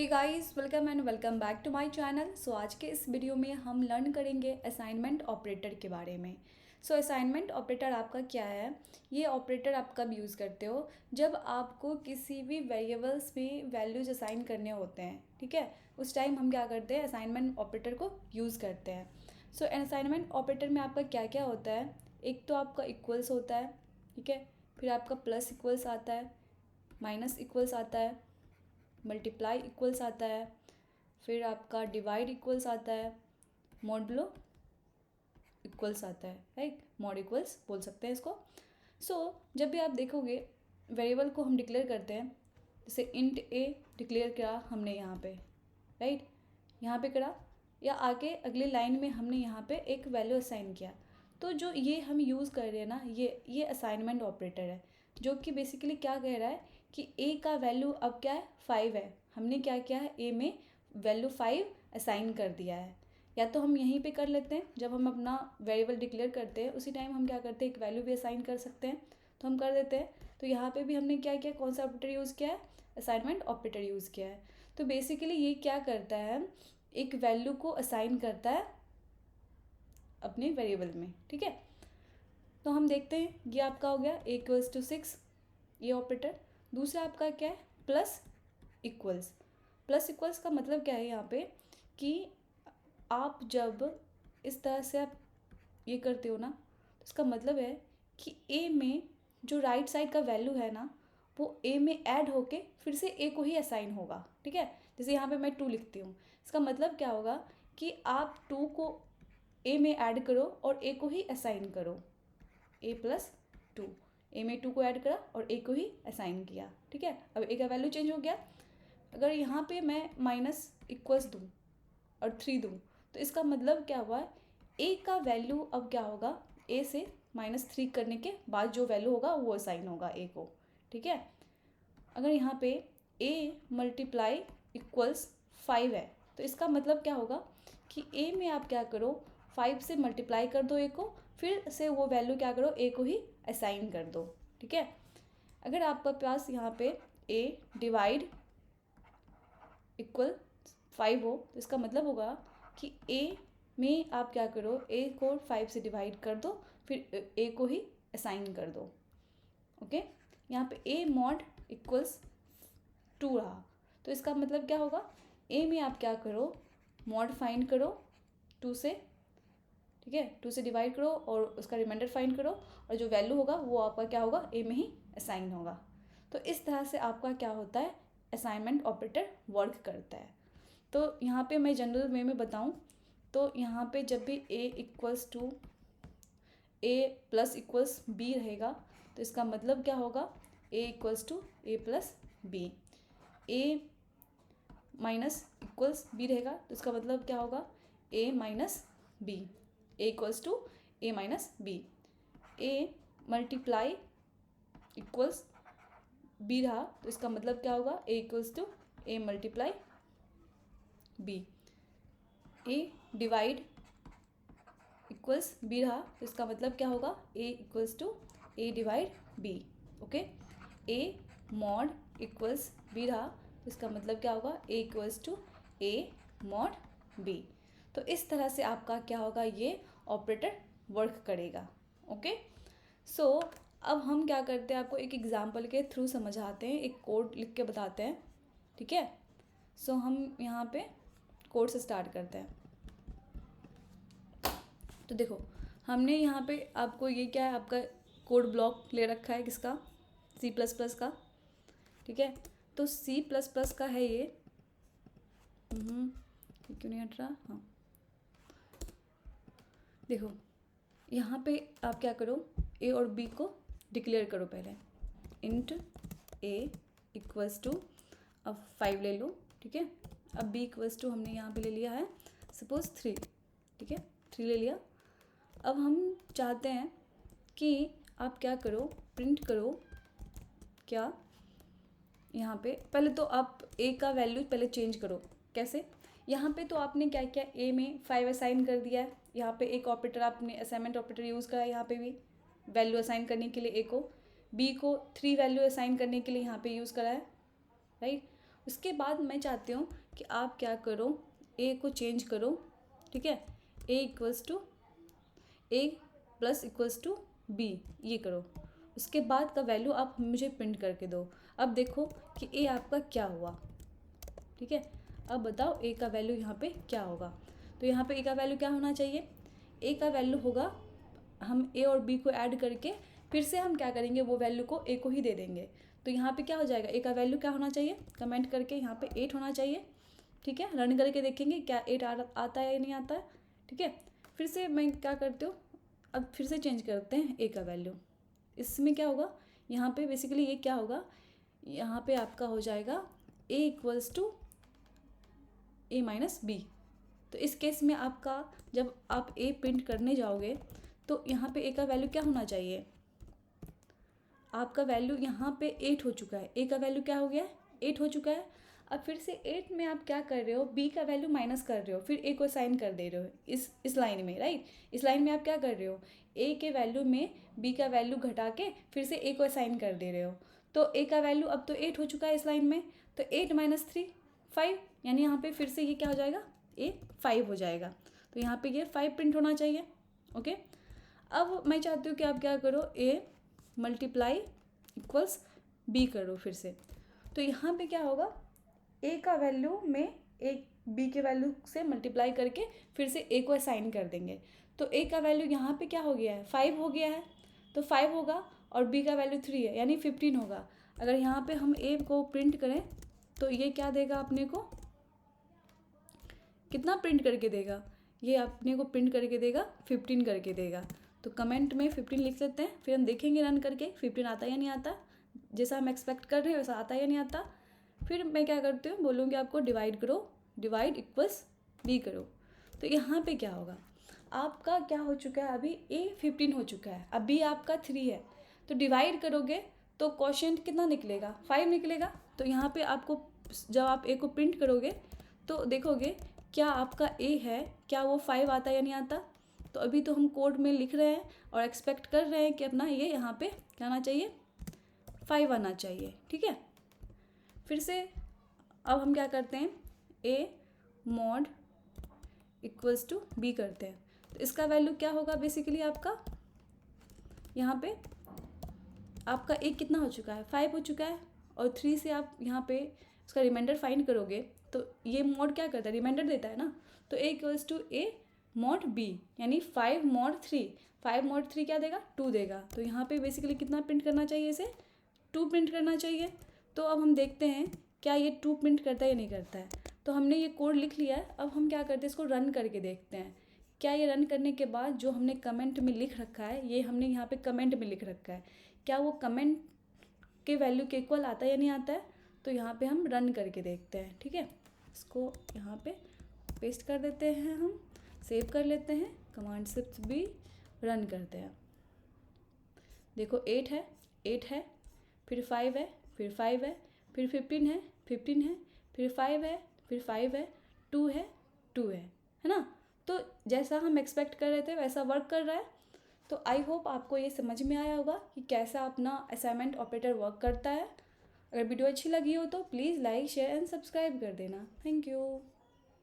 Hey guys, welcome and welcome back to my channel. So आज के इस video में हम लर्न करेंगे असाइनमेंट ऑपरेटर के बारे में। असाइनमेंट ऑपरेटर आपका क्या है? ये ऑपरेटर आप कब यूज़ करते हो? जब आपको किसी भी वेरिएबल्स में वैल्यूज असाइन करने होते हैं, ठीक है। उस टाइम हम क्या करते हैं? असाइनमेंट ऑपरेटर को यूज़ करते हैं। असाइनमेंट ऑपरेटर में आपका क्या क्या होता है? एक तो आपका इक्वल्स होता है, ठीक है। फिर आपका प्लस इक्वल्स आता है, माइनस इक्वल्स आता है, मल्टीप्लाई इक्वल्स आता है, फिर आपका डिवाइड इक्वल्स आता है, मॉडुलो इक्वल्स आता है, राइट। मॉड इक्वल्स बोल सकते हैं इसको। जब भी आप देखोगे वेरिएबल को हम डिक्लेयर करते हैं, जैसे इंट ए डिक्लेयर करा हमने यहाँ पे, राइट, यहाँ पे करा, या आगे अगली लाइन में हमने यहाँ पे एक वैल्यू असाइन किया। तो जो ये हम यूज़ कर रहे हैं ना, ये असाइनमेंट ऑपरेटर है, जो कि बेसिकली क्या कह रहा है कि ए का वैल्यू अब क्या है? 5 है। हमने क्या किया है? ए में वैल्यू 5 असाइन कर दिया है। या तो हम यहीं पे कर लेते हैं, जब हम अपना वेरिएबल डिक्लेयर करते हैं उसी टाइम हम क्या करते हैं? एक वैल्यू भी असाइन कर सकते हैं, तो हम कर देते हैं। तो यहाँ पे भी हमने क्या किया? कौन सा ऑपरेटर यूज़ किया है? असाइनमेंट ऑपरेटर यूज़ किया है। तो बेसिकली ये क्या करता है? एक वैल्यू को असाइन करता है अपने वेरिएबल में, ठीक है। तो हम देखते हैं, ये आपका हो गया ए इक्वल्स टू 6, ये ऑपरेटर। दूसरा आपका क्या है? Plus equals. प्लस इक्वल्स का मतलब क्या है यहाँ पे कि आप जब इस तरह से आप ये करते हो ना, तो इसका मतलब है कि ए में जो राइट साइड का वैल्यू है ना, वो ए में ऐड होके फिर से ए को ही असाइन होगा, ठीक है। जैसे यहाँ पे मैं 2 लिखती हूँ, इसका मतलब क्या होगा कि आप 2 को ए में ऐड करो और ए को ही असाइन करो। ए प्लस 2, ए में 2 को ऐड करा और ए को ही असाइन किया, ठीक है। अब ए का वैल्यू चेंज हो गया। अगर यहाँ पे मैं माइनस इक्वल्स दूँ और 3 दूँ, तो इसका मतलब क्या हुआ? ए का वैल्यू अब क्या होगा? ए से -3 करने के बाद जो वैल्यू होगा वो असाइन होगा ए को, ठीक है। अगर यहाँ पे ए मल्टीप्लाई इक्वल्स 5 है, तो इसका मतलब क्या होगा कि ए में आप क्या करो? 5 से मल्टीप्लाई कर दो ए को, फिर से वो वैल्यू क्या करो? ए को ही असाइन कर दो, ठीक है। अगर आपके पास यहाँ पे ए डिवाइड इक्वल 5 हो, तो इसका मतलब होगा कि ए में आप क्या करो? ए को 5 से डिवाइड कर दो, फिर ए को ही असाइन कर दो, ओके। यहाँ पे ए मॉड इक्वल्स 2 रहा, तो इसका मतलब क्या होगा? ए में आप क्या करो? मॉड फाइंड करो 2 से, ठीक है। 2 से डिवाइड करो और उसका रिमाइंडर फाइंड करो, और जो वैल्यू होगा वो आपका क्या होगा? ए में ही असाइन होगा। तो इस तरह से आपका क्या होता है? असाइनमेंट ऑपरेटर वर्क करता है। तो यहाँ पे मैं जनरल वे में बताऊँ तो यहाँ पे जब भी A equals to A plus equals B रहेगा, तो इसका मतलब क्या होगा? A equals to A plus B. A minus equals B रहेगा, तो इसका मतलब क्या होगा? A minus B. A equals to A minus B. A multiply equals B रहा, तो इसका मतलब क्या होगा? A equals to A multiply B. A divide equals B रहा, तो इसका मतलब क्या होगा? A equals to A divide B, okay. A mod equals B रहा, तो इसका मतलब क्या होगा? A equals to A mod B. तो इस तरह से आपका क्या होगा? ये ऑपरेटर वर्क करेगा, ओके। अब हम क्या करते हैं? आपको एक एग्जाम्पल के थ्रू समझाते हैं, एक कोड लिख के बताते हैं, ठीक है। हम यहाँ पे कोड से स्टार्ट करते हैं। तो देखो, हमने यहाँ पे आपको ये क्या है? आपका कोड ब्लॉक ले रखा है, किसका? C++ का, ठीक है। तो C++ का है ये। ये क्यों नहीं हट रहा? हाँ, देखो यहाँ पे आप क्या करो? ए और बी को डिक्लेयर करो पहले। इंट ए इक्वल्स टू, अब 5 ले लो, ठीक है। अब बी इक्वल्स टू हमने यहाँ पे ले लिया है सपोज 3, ठीक है। 3 ले लिया। अब हम चाहते हैं कि आप क्या करो? प्रिंट करो क्या? यहाँ पे पहले तो आप ए का वैल्यू पहले चेंज करो। कैसे? यहाँ पे तो आपने क्या किया? ए में 5 असाइन कर दिया है। यहाँ पे एक ऑपरेटर आपने असाइनमेंट ऑपरेटर यूज़ करा है, यहाँ पे भी वैल्यू असाइन करने के लिए ए को। बी को 3 वैल्यू असाइन करने के लिए यहाँ पे यूज़ करा है, राइट। उसके बाद मैं चाहती हूँ कि आप क्या करो, ए को चेंज करो, ठीक है, A equals to A plus equals to B, ये करो। उसके बाद का वैल्यू आप मुझे प्रिंट करके दो। अब देखो कि ए आपका क्या हुआ, ठीक है। अब बताओ ए का वैल्यू यहाँ पे क्या होगा। तो यहाँ पे ए का वैल्यू क्या होना चाहिए, ए का वैल्यू होगा, हम ए और बी को ऐड करके फिर से हम क्या करेंगे, वो वैल्यू को ए को ही दे देंगे। तो यहाँ पे क्या हो जाएगा, ए का वैल्यू क्या होना चाहिए, कमेंट करके यहाँ पे 8 होना चाहिए, ठीक है। रन करके देखेंगे क्या 8 आता है या नहीं आता है, ठीक है। फिर से मैं क्या करती हूँ, अब फिर से चेंज करते हैं ए का वैल्यू। इसमें क्या होगा, यहाँ पे बेसिकली ये क्या होगा, यहाँ पे आपका हो जाएगा A equals to A minus B. तो इस केस में आपका जब आप ए प्रिंट करने जाओगे तो यहाँ पे ए का वैल्यू क्या होना चाहिए, आपका वैल्यू यहाँ पे 8 हो चुका है, ए का वैल्यू क्या हो गया है, 8 हो चुका है। अब फिर से 8 में आप क्या कर रहे हो, बी का वैल्यू माइनस कर रहे हो, फिर ए को साइन कर दे रहे हो इस लाइन में, राइट। इस लाइन में आप क्या कर रहे हो, ए के वैल्यू में बी का वैल्यू घटा के फिर से ए को साइन कर दे रहे हो। तो ए का वैल्यू अब तो 8 हो चुका है इस लाइन में, तो 8 माइनस 3 5, यानी यहाँ पे फिर से ये क्या हो जाएगा, ए 5 हो जाएगा। तो यहाँ पे ये 5 प्रिंट होना चाहिए, ओके। अब मैं चाहती हूँ कि आप क्या करो, ए मल्टीप्लाई इक्वल्स बी करो फिर से। तो यहाँ पे क्या होगा, ए का वैल्यू में ए बी के वैल्यू से मल्टीप्लाई करके फिर से ए को असाइन कर देंगे। तो ए का वैल्यू यहाँ पे क्या हो गया है, 5 हो गया है, तो 5 होगा, और बी का वैल्यू 3 है यानी 15 होगा। अगर यहाँ पे हम ए को प्रिंट करें तो ये क्या देगा अपने को, कितना प्रिंट करके देगा, ये अपने को प्रिंट करके देगा 15 करके देगा। तो कमेंट में 15 लिख लेते हैं, फिर हम देखेंगे रन करके 15 आता या नहीं आता, जैसा हम एक्सपेक्ट कर रहे हैं वैसा आता या नहीं आता। फिर मैं क्या करती हूँ, बोलूँगी आपको डिवाइड करो, डिवाइड इक्वल्स बी करो। तो यहाँ पे क्या होगा, आपका क्या हो चुका है, अभी ए 15 हो चुका है, अभी आपका 3 है। तो डिवाइड करोगे तो क्वोशिएंट कितना निकलेगा, 5 निकलेगा। तो यहाँ पे आपको जब आप ए को प्रिंट करोगे तो देखोगे क्या आपका ए है, क्या वो 5 आता या नहीं आता। तो अभी तो हम कोड में लिख रहे हैं और एक्सपेक्ट कर रहे हैं कि अपना ये यहाँ पे क्या आना चाहिए, 5 आना चाहिए, ठीक है। फिर से अब हम क्या करते हैं, ए मॉड इक्वल्स टू बी करते हैं। तो इसका वैल्यू क्या होगा, बेसिकली आपका यहाँ पे आपका ए कितना हो चुका है, 5 हो चुका है, और 3 से आप यहाँ पे उसका रिमाइंडर फाइंड करोगे तो ये मॉड क्या करता है, रिमाइंडर देता है ना। तो A equals to A mod B, यानी 5 मॉड 3, 5 मॉड 3 क्या देगा, 2 देगा। तो यहाँ पे बेसिकली कितना प्रिंट करना चाहिए, इसे 2 प्रिंट करना चाहिए। तो अब हम देखते हैं क्या ये 2 प्रिंट करता है या नहीं करता है। तो हमने ये कोड लिख लिया है, अब हम क्या करते हैं, इसको रन करके देखते हैं क्या ये रन करने के बाद जो हमने कमेंट में लिख रखा है, ये हमने यहाँ पे कमेंट में लिख रखा है, क्या वो कमेंट के वैल्यू के इक्वल आता है या नहीं आता है। तो यहाँ पे हम रन करके देखते हैं, ठीक है। इसको यहाँ पे पेस्ट कर देते हैं, हम सेव कर लेते हैं, कमांड शिफ्ट भी रन करते हैं। देखो 8 है, 8 है, फिर 5 है, फिर 5 है, फिर 15 है, 15 है, फिर 5 है, फिर 5 है, 2 है, 2 है ना। तो जैसा हम एक्सपेक्ट कर रहे थे वैसा वर्क कर रहा है। तो आई होप आपको ये समझ में आया होगा कि कैसा अपना असाइनमेंट ऑपरेटर वर्क करता है। अगर वीडियो अच्छी लगी हो तो please like share and subscribe कर देना। Thank you.